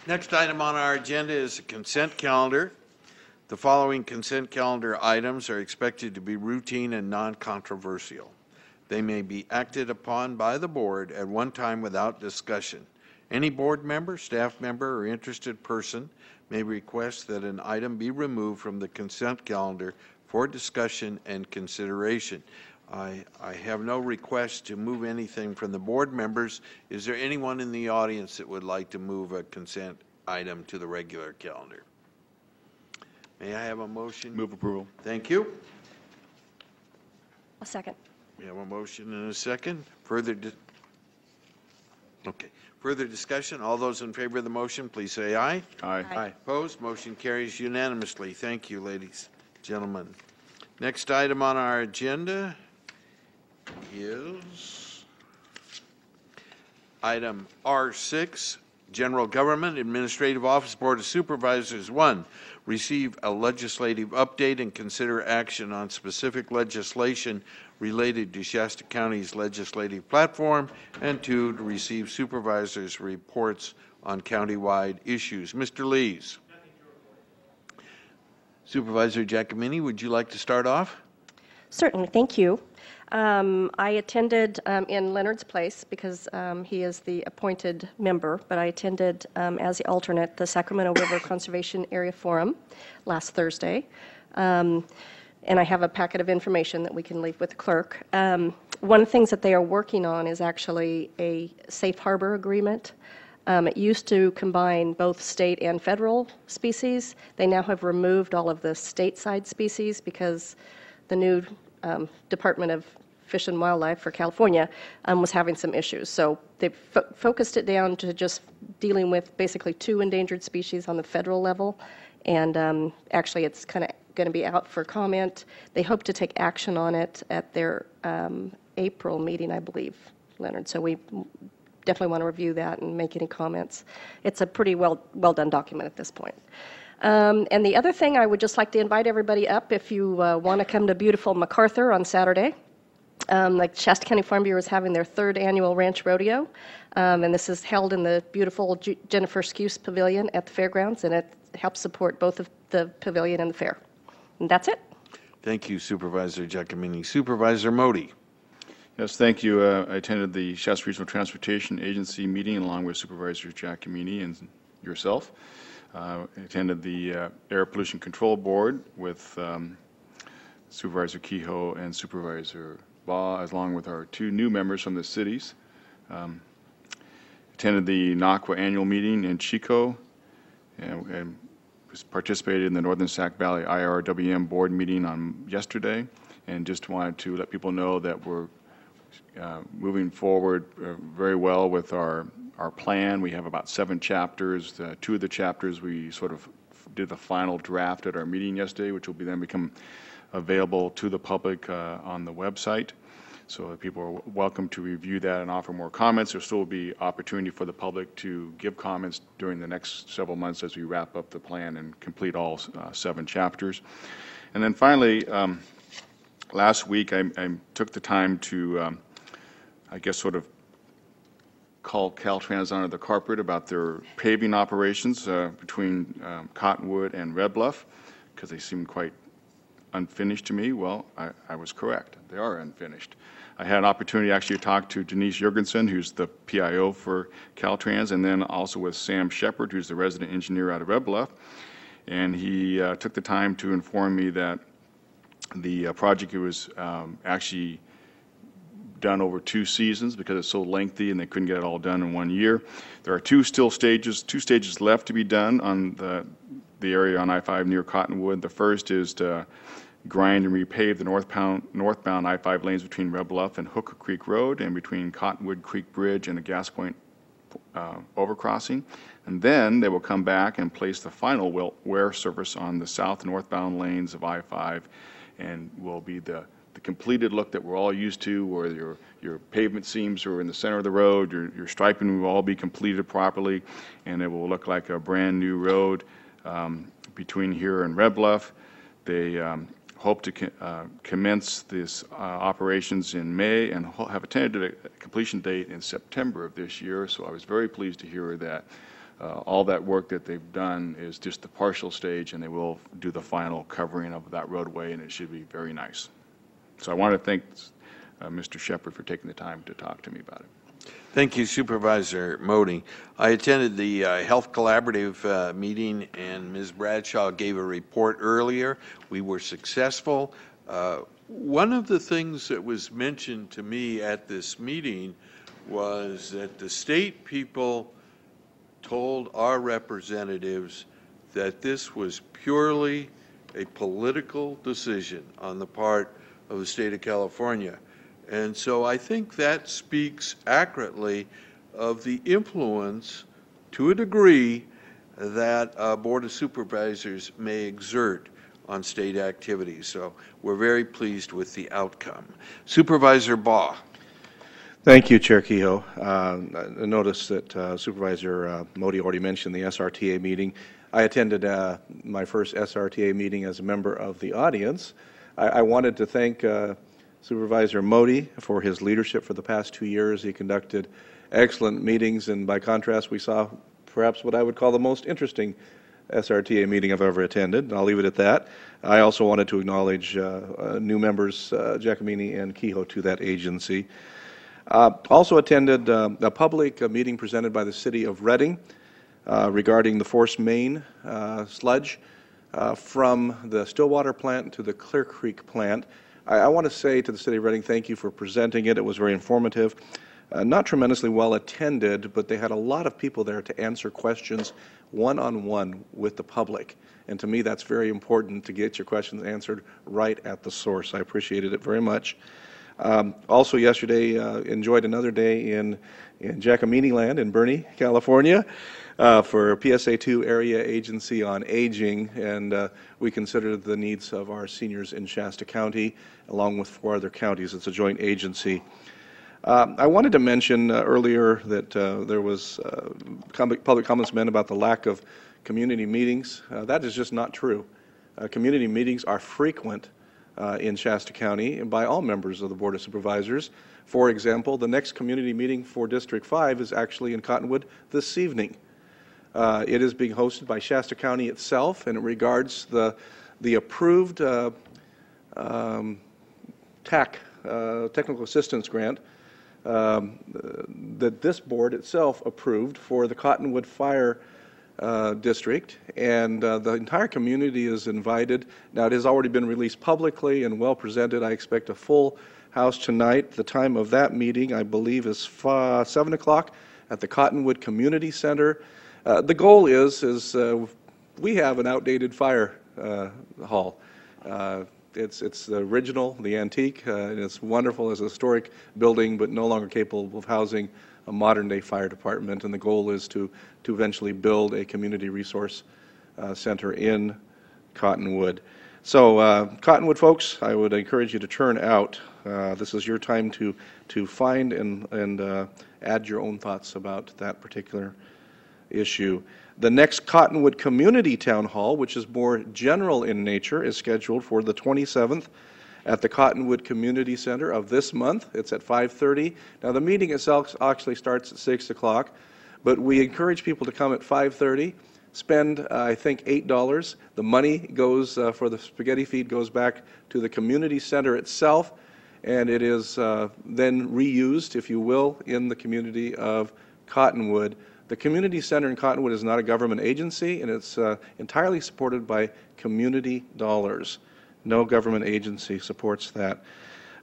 Next item on our agenda is the consent calendar. The following consent calendar items are expected to be routine and non-controversial. They may be acted upon by the board at one time without discussion. Any board member, staff member, or interested person may request that an item be removed from the consent calendar for discussion and consideration. I have no request to move anything from the board members. Is there anyone in the audience that would like to move a consent item to the regular calendar? May I have a motion? Move approval. Thank you. A second. We have a motion and a second. Further discussion? All those in favor of the motion, please say aye. Aye. Aye. Opposed? Motion carries unanimously. Thank you, ladies, gentlemen. Next item on our agenda is item R6, General Government Administrative Office Board of Supervisors. 1, receive a legislative update and consider action on specific legislation related to Shasta County's legislative platform, and 2, to receive supervisors' reports on countywide issues. Mr. Lees. Supervisor Giacomini, would you like to start off? Certainly, thank you. I attended in Leonard's place because he is the appointed member, but I attended as the alternate the Sacramento River Conservation Area Forum last Thursday. And I have a packet of information that we can leave with the clerk. One of the things that they are working on is actually a safe harbor agreement. It used to combine both state and federal species. They now have removed all of the stateside species because the new Department of Fish and Wildlife for California was having some issues. So they've focused it down to just dealing with basically 2 endangered species on the federal level. And actually, it's kind of going to be out for comment. They hope to take action on it at their April meeting, I believe, Leonard. So we definitely want to review that and make any comments. It's a pretty well done document at this point. And the other thing, I would just like to invite everybody up if you want to come to beautiful MacArthur on Saturday. Like Shasta County Farm Bureau is having their 3rd annual ranch rodeo, and this is held in the beautiful Jennifer Skuse Pavilion at the fairgrounds, and it helps support both of the pavilion and the fair. And that's it. Thank you, Supervisor Giacomini. Supervisor Modi. Yes, thank you. I attended the Shasta Regional Transportation Agency meeting along with Supervisor Giacomini and yourself. I attended the Air Pollution Control Board with Supervisor Kehoe and Supervisor Baugh, along with our 2 new members from the cities. Attended the NACWA annual meeting in Chico and participated in the Northern Sac Valley IRWM board meeting on yesterday, and just wanted to let people know that we're moving forward very well with our plan. We have about 7 chapters. 2 of the chapters we sort of did the final draft at our meeting yesterday, which will then become available to the public on the website. So people are welcome to review that and offer more comments. There still will be opportunity for the public to give comments during the next several months as we wrap up the plan and complete all 7 chapters. And then finally, last week I took the time to, I guess, sort of call Caltrans under the carpet about their paving operations between Cottonwood and Red Bluff, because they seemed quite unfinished to me. Well, I was correct. They are unfinished. I had an opportunity actually to talk to Denise Jurgensen, who's the PIO for Caltrans, and then also with Sam Shepard, who's the resident engineer out of Red Bluff. And he took the time to inform me that the project was actually done over 2 seasons because it's so lengthy and they couldn't get it all done in 1 year. There are 2 stages left to be done on the area on I-5 near Cottonwood. The first is to grind and repave the northbound I-5 lanes between Red Bluff and Hooker Creek Road and between Cottonwood Creek Bridge and the Gas Point overcrossing. And then they will come back and place the final wear surface on the south northbound lanes of I-5, and will be the completed look that we're all used to, where your pavement seams are in the center of the road, your striping will all be completed properly, and it will look like a brand new road between here and Red Bluff. They hope to commence this operations in May and have a tentative completion date in September of this year. So I was very pleased to hear that all that work that they've done is just the partial stage, and they will do the final covering of that roadway, and it should be very nice. So I want to thank Mr. Shepherd for taking the time to talk to me about it. Thank you, Supervisor Modi. I attended the Health Collaborative meeting, and Ms. Bradshaw gave a report earlier. We were successful. One of the things that was mentioned to me at this meeting was that the state people told our representatives that this was purely a political decision on the part of the state of California. And so I think that speaks accurately of the influence, to a degree, that a Board of Supervisors may exert on state activities. So we're very pleased with the outcome. Supervisor Baugh. Thank you, Chair Kehoe. I noticed that Supervisor Modi already mentioned the SRTA meeting. I attended my first SRTA meeting as a member of the audience. I wanted to thank Supervisor Modi for his leadership for the past 2 years. He conducted excellent meetings, and by contrast, we saw perhaps what I would call the most interesting SRTA meeting I've ever attended. I'll leave it at that. I also wanted to acknowledge new members, Giacomini and Kehoe, to that agency. Also attended a public meeting presented by the City of Reading regarding the forced main sludge from the Stillwater plant to the Clear Creek plant. I want to say to the City of Reading, thank you for presenting it. It was very informative. Not tremendously well attended, but they had a lot of people there to answer questions one-on-one with the public. And to me, that's very important, to get your questions answered right at the source. I appreciated it very much. Also yesterday, enjoyed another day in Giacomini land in Bernie, California, for PSA2 Area Agency on Aging, and we consider the needs of our seniors in Shasta County, along with 4 other counties. It's a joint agency. I wanted to mention earlier that there was public comments meant about the lack of community meetings. That is just not true. Community meetings are frequent in Shasta County and by all members of the Board of Supervisors. For example, the next community meeting for District 5 is actually in Cottonwood this evening. It is being hosted by Shasta County itself, and it regards the approved technical assistance grant that this board itself approved for the Cottonwood Fire District, and the entire community is invited. Now, it has already been released publicly and well presented. I expect a full house tonight. The time of that meeting, I believe, is 7 o'clock at the Cottonwood Community Center. The goal is we have an outdated fire hall. It's the original, the antique, and it's wonderful as a historic building, but no longer capable of housing a modern-day fire department. And the goal is to eventually build a community resource center in Cottonwood. So, Cottonwood folks, I would encourage you to turn out. This is your time to find and add your own thoughts about that particular issue. The next Cottonwood Community Town Hall, which is more general in nature, is scheduled for the 27th at the Cottonwood Community Center of this month. It's at 5:30. Now, the meeting itself actually starts at 6 o'clock, but we encourage people to come at 5:30, spend, I think, $8. The money goes for the spaghetti feed goes back to the community center itself, and it is then reused, if you will, in the community of Cottonwood. The community center in Cottonwood is not a government agency, and it's entirely supported by community dollars. No government agency supports that.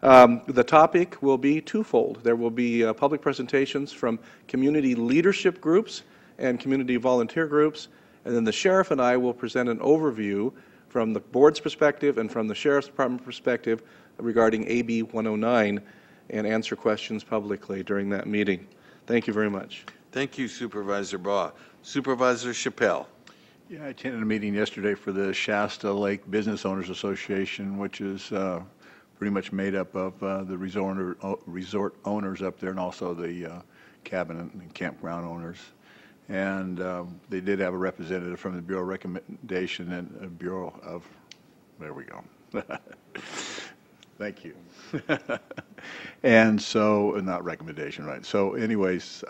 The topic will be twofold. There will be public presentations from community leadership groups and community volunteer groups, and then the sheriff and I will present an overview from the board's perspective and from the sheriff's department perspective regarding AB 109 and answer questions publicly during that meeting. Thank you very much. Thank you, Supervisor Baugh. Supervisor Chappelle. Yeah, I attended a meeting yesterday for the Shasta Lake Business Owners Association, which is pretty much made up of the resort owners up there and also the cabin and campground owners. And they did have a representative from the Bureau of Recommendation and a Bureau of, there we go. Thank you. And so, not recommendation, right? So anyways,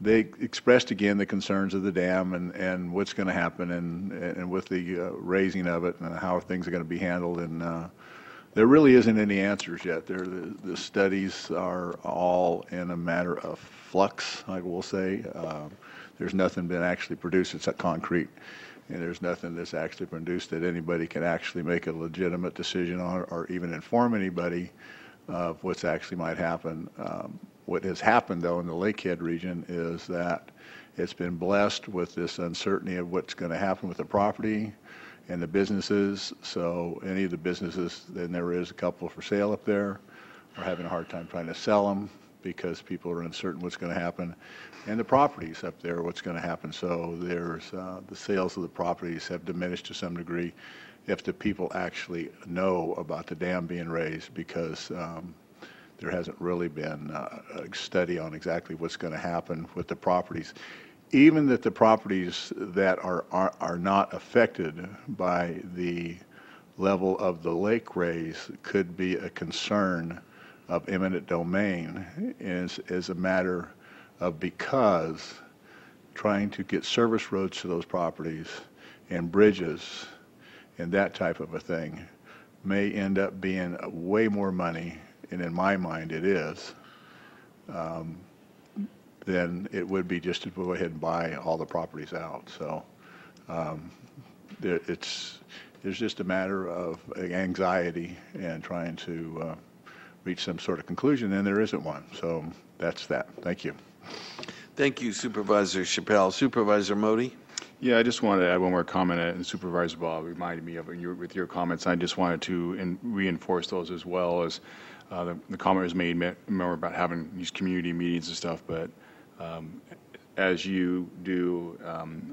they expressed again the concerns of the dam and what's going to happen and with the raising of it and how things are going to be handled. And there really isn't any answers yet. The studies are all in a matter of flux, I will say. There's nothing been actually produced. It's concrete. And there's nothing that's actually produced that anybody can actually make a legitimate decision on or even inform anybody of what's actually might happen. What has happened, though, in the Lakehead region is that it's been blessed with this uncertainty of what's going to happen with the property and the businesses. So any of the businesses, and there is a couple for sale up there, are having a hard time trying to sell them because people are uncertain what's going to happen. And the properties up there, what's going to happen. So there's the sales of the properties have diminished to some degree if the people actually know about the dam being raised, because there hasn't really been a study on exactly what's going to happen with the properties. Even that the properties that are not affected by the level of the lake raise could be a concern of eminent domain is a matter of, because trying to get service roads to those properties and bridges and that type of a thing may end up being way more money, and in my mind it is, than it would be just to go ahead and buy all the properties out. So there's just a matter of anxiety and trying to reach some sort of conclusion, and there isn't one. So that's that. Thank you. Thank you, Supervisor Chappelle. Supervisor Modi? Yeah, I just wanted to add one more comment, and Supervisor Ball reminded me of with your comments. I just wanted to reinforce those as well as the comment was made, remember, about having these community meetings and stuff, but as you do,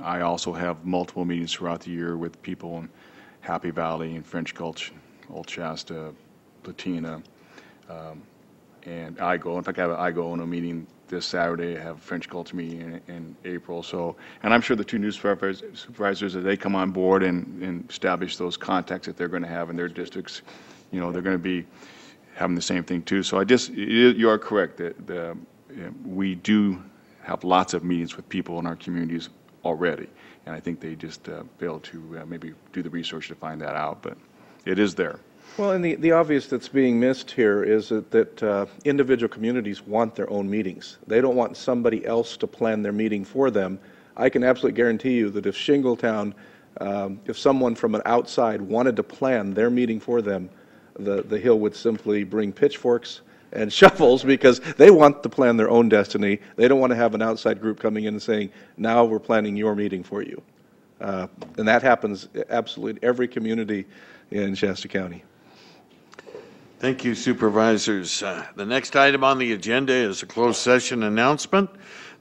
I also have multiple meetings throughout the year with people in Happy Valley and French Gulch, Old Shasta, Platina, and I go. In fact, I go on a meeting this Saturday. I have a French Gulch meeting in April. So, and I'm sure the two new supervisors, as they come on board and establish those contacts that they're going to have in their districts, they're going to be having the same thing too. So you are correct that we do have lots of meetings with people in our communities already, and I think they just fail to maybe do the research to find that out, but it is there. Well, and the obvious that's being missed here is that individual communities want their own meetings. They don't want somebody else to plan their meeting for them. I can absolutely guarantee you that if Shingletown, if someone from an outside wanted to plan their meeting for them, the Hill would simply bring pitchforks and shovels, because they want to plan their own destiny. They don't want to have an outside group coming in and saying, now we're planning your meeting for you. And that happens absolutely in every community in Shasta County. Thank you, Supervisors. The next item on the agenda is a closed session announcement.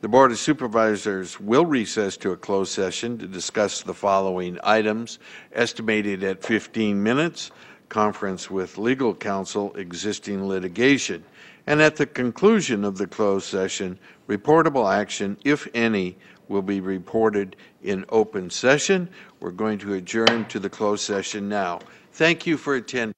The Board of Supervisors will recess to a closed session to discuss the following items, estimated at 15 minutes, conference with legal counsel, existing litigation, and at the conclusion of the closed session, reportable action, if any, will be reported in open session. We're going to adjourn to the closed session now. Thank you for attending.